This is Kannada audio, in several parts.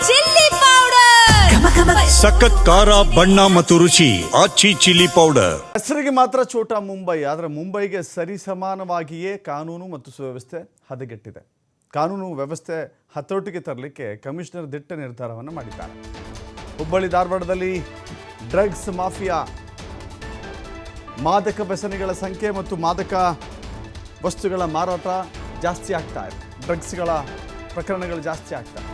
ಚಿಲ್ಲಿ ಪೌಡರ್ ಸಖತ್ ಖಾರ ಬಣ್ಣ ಮತ್ತು ರುಚಿ ಆಚಿ ಚಿಲ್ಲಿ ಪೌಡರ್. ಹೆಸರಿಗೆ ಮಾತ್ರ ಛೋಟಾ ಮುಂಬೈ, ಆದರೆ ಮುಂಬೈಗೆ ಸರಿಸಮಾನವಾಗಿಯೇ ಕಾನೂನು ಮತ್ತು ಸುವ್ಯವಸ್ಥೆ ಹದಗೆಟ್ಟಿದೆ. ಕಾನೂನು ವ್ಯವಸ್ಥೆ ಹತೋಟಿಗೆ ತರಲಿಕ್ಕೆ ಕಮಿಷನರ್ ದಿಟ್ಟ ನಿರ್ಧಾರವನ್ನು ಮಾಡಿದ್ದಾರೆ. ಹುಬ್ಬಳ್ಳಿ ಧಾರವಾಡದಲ್ಲಿ ಡ್ರಗ್ಸ್ ಮಾಫಿಯಾ, ಮಾದಕ ವ್ಯಸನಿಗಳ ಸಂಖ್ಯೆ ಮತ್ತು ಮಾದಕ ವಸ್ತುಗಳ ಮಾರಾಟ ಜಾಸ್ತಿ ಆಗ್ತಾ ಇದೆ. ಡ್ರಗ್ಸ್ಗಳ ಪ್ರಕರಣಗಳು ಜಾಸ್ತಿ ಆಗ್ತಾ ಇದೆ.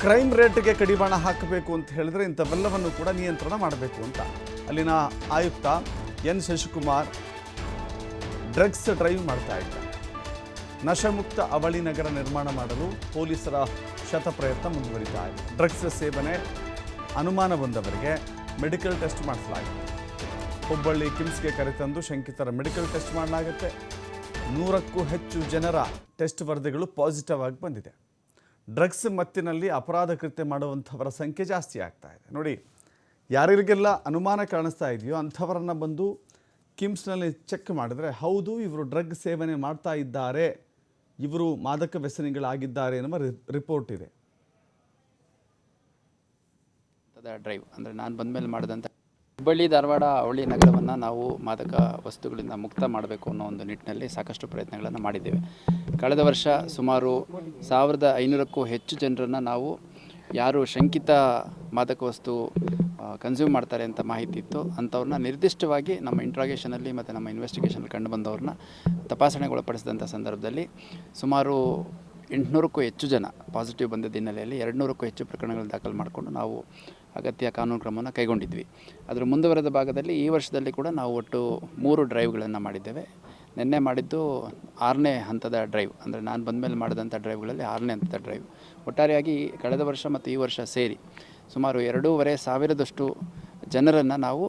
ಕ್ರೈಮ್ ರೇಟ್ಗೆ ಕಡಿವಾಣ ಹಾಕಬೇಕು ಅಂತ ಹೇಳಿದ್ರೆ ಇಂಥವೆಲ್ಲವನ್ನು ಕೂಡ ನಿಯಂತ್ರಣ ಮಾಡಬೇಕು ಅಂತ ಅಲ್ಲಿನ ಆಯುಕ್ತ ಎನ್ ಶಶಿಕುಮಾರ್ ಡ್ರಗ್ಸ್ ಡ್ರೈವ್ ಮಾಡ್ತಾ ಇದ್ದಾರೆ. ನಶಮುಕ್ತ ಅವಳಿ ನಗರ ನಿರ್ಮಾಣ ಮಾಡಲು ಪೊಲೀಸರ ಶತಪ್ರಯತ್ನ ಮುಂದುವರಿತಾ ಇದೆ. ಡ್ರಗ್ಸ್ ಸೇವನೆ ಅನುಮಾನ ಬಂದವರಿಗೆ ಮೆಡಿಕಲ್ ಟೆಸ್ಟ್ ಮಾಡಿಸಲಾಗಿದೆ. ಹುಬ್ಬಳ್ಳಿ ಕಿಮ್ಸ್ಗೆ ಕರೆತಂದು ಶಂಕಿತರ ಮೆಡಿಕಲ್ ಟೆಸ್ಟ್ ಮಾಡಲಾಗುತ್ತೆ. 100ಕ್ಕೂ ಹೆಚ್ಚು ಜನರ ಟೆಸ್ಟ್ ವರದಿಗಳು ಪಾಸಿಟಿವ್ ಆಗಿ ಬಂದಿದೆ. ಡ್ರಗ್ಸ್ ಮತ್ತಿನಲ್ಲಿ ಅಪರಾಧ ಕೃತ್ಯ ಮಾಡುವಂಥವರ ಸಂಖ್ಯೆ ಜಾಸ್ತಿ ಆಗ್ತಾ ಇದೆ. ನೋಡಿ, ಯಾರಿಗೆಲ್ಲ ಅನುಮಾನ ಕಾಣಿಸ್ತಾ ಇದೆಯೋ ಅಂಥವರನ್ನು ಬಂದು ಕಿಮ್ಸ್ನಲ್ಲಿ ಚೆಕ್ ಮಾಡಿದ್ರೆ ಹೌದು ಇವರು ಡ್ರಗ್ ಸೇವನೆ ಮಾಡ್ತಾ ಇದ್ದಾರೆ, ಇವರು ಮಾದಕ ವ್ಯಸನಿಗಳಾಗಿದ್ದಾರೆ ಎನ್ನುವ ರಿಪೋರ್ಟ್ ಇದೆ. ಡ್ರೈವ್ ಅಂದರೆ ನಾನು ಬಂದಮೇಲೆ ಮಾಡಿದಂಥ ಹುಬ್ಬಳ್ಳಿ ಧಾರವಾಡ ಅವಳಿ ನಗರವನ್ನು ನಾವು ಮಾದಕ ವಸ್ತುಗಳಿಂದ ಮುಕ್ತ ಮಾಡಬೇಕು ಅನ್ನೋ ಒಂದು ನಿಟ್ಟಿನಲ್ಲಿ ಸಾಕಷ್ಟು ಪ್ರಯತ್ನಗಳನ್ನು ಮಾಡಿದ್ದೇವೆ. ಕಳೆದ ವರ್ಷ ಸುಮಾರು 1500ಕ್ಕೂ ಹೆಚ್ಚು ಜನರನ್ನು ನಾವು ಯಾರು ಶಂಕಿತ ಮಾದಕ ವಸ್ತು ಕನ್ಸ್ಯೂಮ್ ಮಾಡ್ತಾರೆ ಅಂತ ಮಾಹಿತಿ ಇತ್ತು ಅಂಥವ್ರನ್ನ ನಿರ್ದಿಷ್ಟವಾಗಿ ನಮ್ಮ ಇಂಟ್ರಾಗೇಷನಲ್ಲಿ ಮತ್ತು ನಮ್ಮ ಇನ್ವೆಸ್ಟಿಗೇಷನಲ್ಲಿ ಕಂಡು ಬಂದವ್ರನ್ನ ತಪಾಸಣೆಗೊಳಪಡಿಸಿದಂಥ ಸಂದರ್ಭದಲ್ಲಿ ಸುಮಾರು 800ಕ್ಕೂ ಹೆಚ್ಚು ಜನ ಪಾಸಿಟಿವ್ ಬಂದಿದ್ದ ಹಿನ್ನೆಲೆಯಲ್ಲಿ 200ಕ್ಕೂ ಹೆಚ್ಚು ಪ್ರಕರಣಗಳು ದಾಖಲು ಮಾಡಿಕೊಂಡು ನಾವು ಅಗತ್ಯ ಕಾನೂನು ಕ್ರಮವನ್ನು ಕೈಗೊಂಡಿದ್ವಿ. ಅದರ ಮುಂದುವರೆದ ಭಾಗದಲ್ಲಿ ಈ ವರ್ಷದಲ್ಲಿ ಕೂಡ ನಾವು ಒಟ್ಟು 3 ಡ್ರೈವ್ಗಳನ್ನು ಮಾಡಿದ್ದೇವೆ. ನಿನ್ನೆ ಮಾಡಿದ್ದು 6ನೇ ಹಂತದ ಡ್ರೈವ್, ಅಂದರೆ ನಾನು ಬಂದಮೇಲೆ ಮಾಡಿದಂಥ ಡ್ರೈವ್ಗಳಲ್ಲಿ 6ನೇ ಹಂತದ ಡ್ರೈವ್. ಒಟ್ಟಾರೆಯಾಗಿ ಕಳೆದ ವರ್ಷ ಮತ್ತು ಈ ವರ್ಷ ಸೇರಿ ಸುಮಾರು 2,500 ಜನರನ್ನು ನಾವು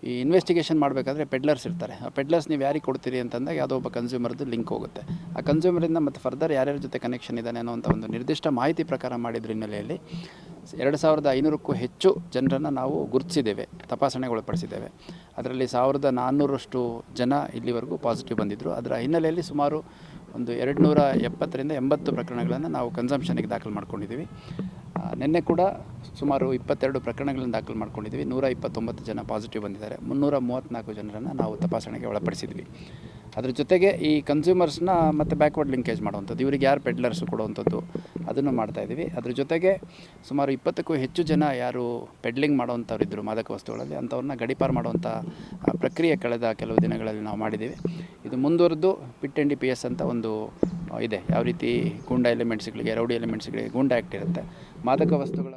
ಈ ಇನ್ವೆಸ್ಟಿಗೇಷನ್ ಮಾಡಬೇಕಾದ್ರೆ ಪೆಡ್ಲರ್ಸ್ ಇರ್ತಾರೆ. ಆ ಪೆಡ್ಲರ್ಸ್ ನೀವು ಯಾರಿಗೆ ಕೊಡ್ತೀರಿ ಅಂತಂದಾಗ ಯಾವುದೋ ಒಬ್ಬ ಕನ್ಸ್ಯೂಮರ್ದು ಲಿಂಕ್ ಹೋಗುತ್ತೆ. ಆ ಕನ್ಸ್ಯೂಮರಿಂದ ಮತ್ತು ಫರ್ದರ್ ಯಾರ್ಯಾರ ಜೊತೆ ಕನೆಕ್ಷನ್ ಇದ್ದಾನೆ ಅನ್ನೋಂಥ ಒಂದು ನಿರ್ದಿಷ್ಟ ಮಾಹಿತಿ ಪ್ರಕಾರ ಮಾಡಿದ್ರ ಹಿನ್ನೆಲೆಯಲ್ಲಿ 2500ಕ್ಕೂ ಹೆಚ್ಚು ಜನರನ್ನು ನಾವು ಗುರುತಿಸಿದ್ದೇವೆ, ತಪಾಸಣೆಗೊಳಪಡಿಸಿದ್ದೇವೆ. ಅದರಲ್ಲಿ 1400ರಷ್ಟು ಜನ ಇಲ್ಲಿವರೆಗೂ ಪಾಸಿಟಿವ್ ಬಂದಿದ್ದರು. ಅದರ ಹಿನ್ನೆಲೆಯಲ್ಲಿ ಸುಮಾರು ಒಂದು 270ರಿಂದ 80 ಪ್ರಕರಣಗಳನ್ನು ನಾವು ಕನ್ಸಂಪ್ಷನಿಗೆ ದಾಖಲು ಮಾಡ್ಕೊಂಡಿದ್ದೀವಿ. ನಿನ್ನೆ ಕೂಡ ಸುಮಾರು 22 ಪ್ರಕರಣಗಳನ್ನು ದಾಖಲು ಮಾಡ್ಕೊಂಡಿದ್ದೀವಿ. 129 ಜನ ಪಾಸಿಟಿವ್ ಬಂದಿದ್ದಾರೆ. 334 ಜನರನ್ನು ನಾವು ತಪಾಸಣೆಗೆ ಒಳಪಡಿಸಿದ್ವಿ. ಅದ್ರ ಜೊತೆಗೆ ಈ ಕನ್ಸ್ಯೂಮರ್ಸ್ನ ಮತ್ತು ಬ್ಯಾಕ್ವರ್ಡ್ ಲಿಂಕೇಜ್ ಮಾಡುವಂಥದ್ದು, ಇವರಿಗೆ ಯಾರು ಪೆಡ್ಲರ್ಸು ಕೊಡುವಂಥದ್ದು ಅದನ್ನು ಮಾಡ್ತಾಯಿದ್ದೀವಿ. ಅದ್ರ ಜೊತೆಗೆ ಸುಮಾರು 20ಕ್ಕೂ ಹೆಚ್ಚು ಜನ ಯಾರು ಪೆಡ್ಲಿಂಗ್ ಮಾಡುವಂಥವ್ರು ಇದ್ದರು ಮಾದಕ ವಸ್ತುಗಳಲ್ಲಿ, ಅಂಥವ್ರನ್ನ ಗಡೀಪಾರು ಮಾಡುವಂಥ ಪ್ರಕ್ರಿಯೆ ಕಳೆದ ಕೆಲವು ದಿನಗಳಲ್ಲಿ ನಾವು ಮಾಡಿದ್ದೀವಿ. ಇದು ಮುಂದುವರೆದು ಪಿಟ್ ಆ್ಯಂಡ್ PS ಅಂತ ಒಂದು ಇದೆ. ಯಾವ ರೀತಿ ಗೂಂಡಾ ಎಲಿಮೆಂಟ್ಸ್ಗಳಿಗೆ, ರೌಡಿ ಎಲಿಮೆಂಟ್ಸ್ಗಳಿಗೆ ಗೂಂಡಾ ಆ್ಯಕ್ಟ್ ಇರುತ್ತೆ, ಮಾದಕ ವಸ್ತುಗಳ